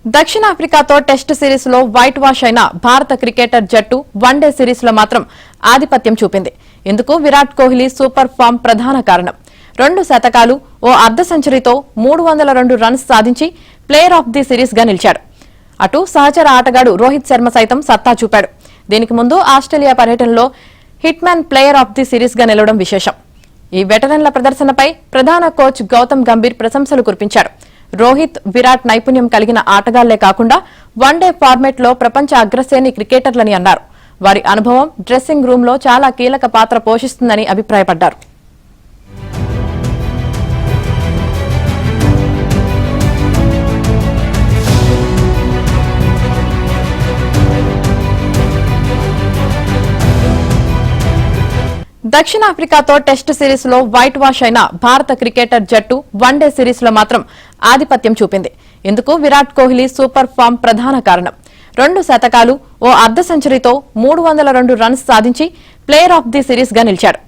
దక్షిణాఫ్రికాతో test series లో white wash అయిన భారత క్రికెటర్ జట్టు వన్డే సిరీస్ లో మాత్రం ఆధిపత్యం చూపింది. ఇందుకు విరాట్ కోహ్లీ సూపర్ ఫామ్ ప్రధాన కారణం. 2 శతకాలు, ఓ అర్ధ సెంచరీతో 302 రన్స్ సాధించి ప్లేయర్ ఆఫ్ ది సిరీస్ గా నిలిచాడు. అటు సహచర ఆటగాడు రోహిత్ శర్మ సైతం సత్తా చూపాడు. దీనికి ముందు ఆస్ట్రేలియా పర్యటనలో hit man player of the series గా నిలవడం విశేషం. ఈ వెటరన్ల ప్రదర్శనపై ప్రధాన కోచ్ గౌతమ్ గంభీర్ ప్రశంసలు కురిపించాడు. రోహిత్, విరాట్ నైపుణ్యం కలిగిన ఆటగాళ్లే కాకుండా వన్డే ఫార్మాట్ లో ప్రపంచ అగ్రశ్రేణి క్రికెటర్లని అన్నారు. వారి అనుభవం డ్రెస్సింగ్ రూమ్ లో చాలా కీలక పాత్ర పోషిస్తుందని అభిప్రాయపడ్డారు. దక్షిణాఫ్రికాతో టెస్ట్ సిరీస్ లో వైట్ వాష్ అయిన భారత క్రికెటర్ జట్టు వన్డే సిరీస్ లో మాత్రం ఆధిపత్యం చూపింది. ఇందుకు విరాట్ కోహ్లీ సూపర్ ఫామ్ ప్రధాన కారణం. 2 శతకాలు, ఓ అర్ధ సెంచరీతో 302 రన్స్ సాధించి ప్లేయర్ ఆఫ్ ది సిరీస్ గా నిలిచాడు.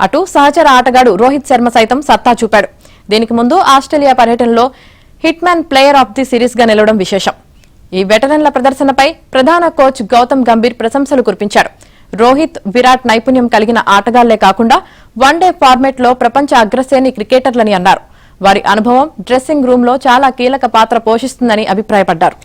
అటు సహచర ఆటగాడు రోహిత్ శర్మ సైతం సత్తా చూపాడు. దీనికి ముందు ఆస్ట్రేలియా పర్యటనలో hit man player of the series గా నిలవడం విశేషం. ఈ వెటరన్ల ప్రదర్శనపై ప్రధాన కోచ్ గౌతమ్ గంభీర్ ప్రశంసలు కురిపించాడు. రోహిత్, విరాట్ నైపుణ్యం కలిగిన ఆటగాళ్లే కాకుండా వన్డే ఫార్మాట్ లో ప్రపంచ అగ్రశ్రేణి క్రికెటర్లని అన్నారు. వారి అనుభవం డ్రెస్సింగ్ రూమ్ లో చాలా కీలక పాత్ర పోషిస్తుందని అభిప్రాయపడ్డారు.